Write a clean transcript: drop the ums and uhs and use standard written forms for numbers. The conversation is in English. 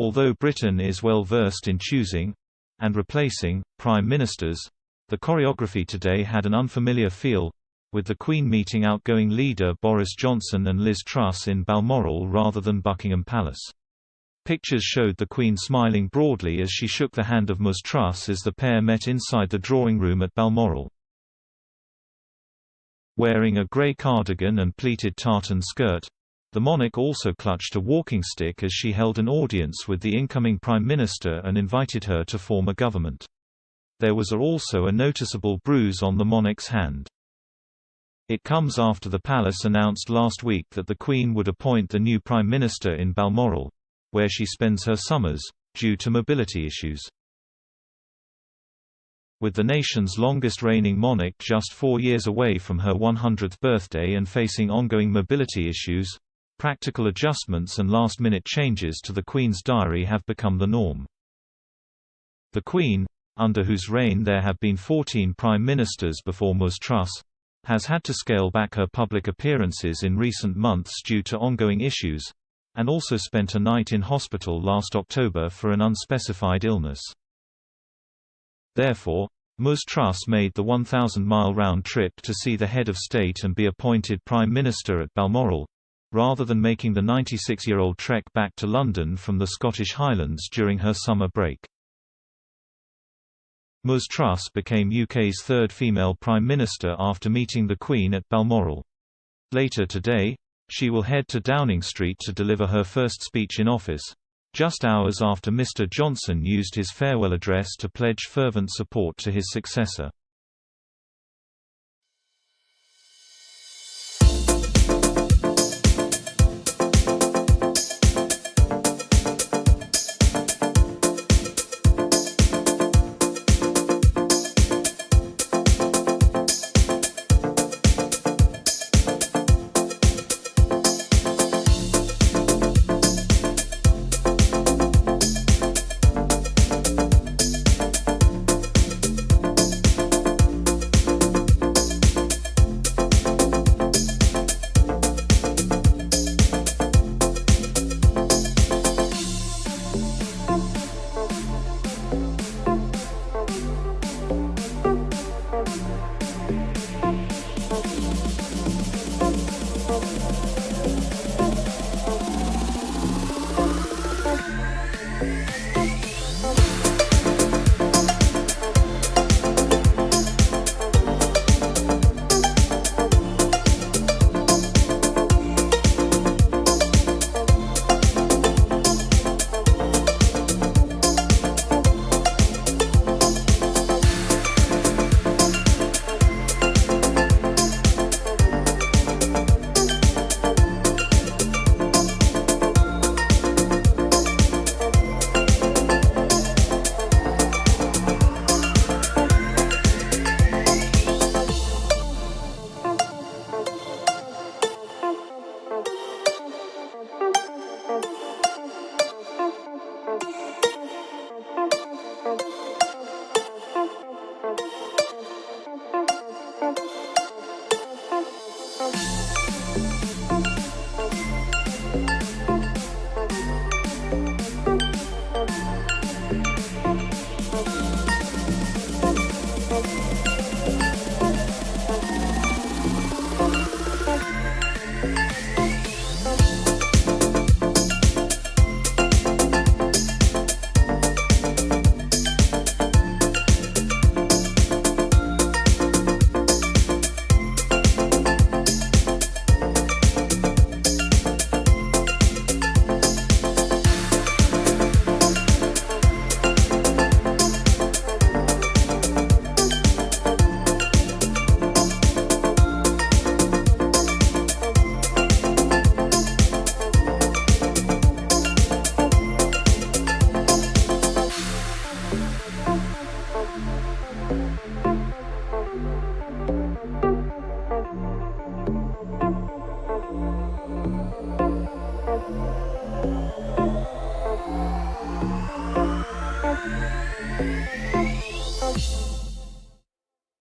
Although Britain is well versed in choosing and replacing prime ministers, the choreography today had an unfamiliar feel, with the Queen meeting outgoing leader Boris Johnson and Ms Truss in Balmoral rather than Buckingham Palace. Pictures showed the Queen smiling broadly as she shook the hand of Ms Truss as the pair met inside the drawing room at Balmoral. Wearing a grey cardigan and pleated tartan skirt, the monarch also clutched a walking stick as she held an audience with the incoming Prime Minister and invited her to form a government. There was also a noticeable bruise on the monarch's hand. It comes after the palace announced last week that the Queen would appoint the new Prime Minister in Balmoral, where she spends her summers, due to mobility issues. With the nation's longest reigning monarch just 4 years away from her 100th birthday and facing ongoing mobility issues, practical adjustments and last-minute changes to the Queen's diary have become the norm. The Queen, under whose reign there have been 14 prime ministers before Ms Truss, has had to scale back her public appearances in recent months due to ongoing issues, and also spent a night in hospital last October for an unspecified illness. Therefore, Ms Truss made the 1,000-mile round trip to see the head of state and be appointed Prime Minister at Balmoral, rather than making the 96-year-old trek back to London from the Scottish Highlands during her summer break. Ms Truss became UK's third female Prime Minister after meeting the Queen at Balmoral. Later today, she will head to Downing Street to deliver her first speech in office, just hours after Mr Johnson used his farewell address to pledge fervent support to his successor. Thank you.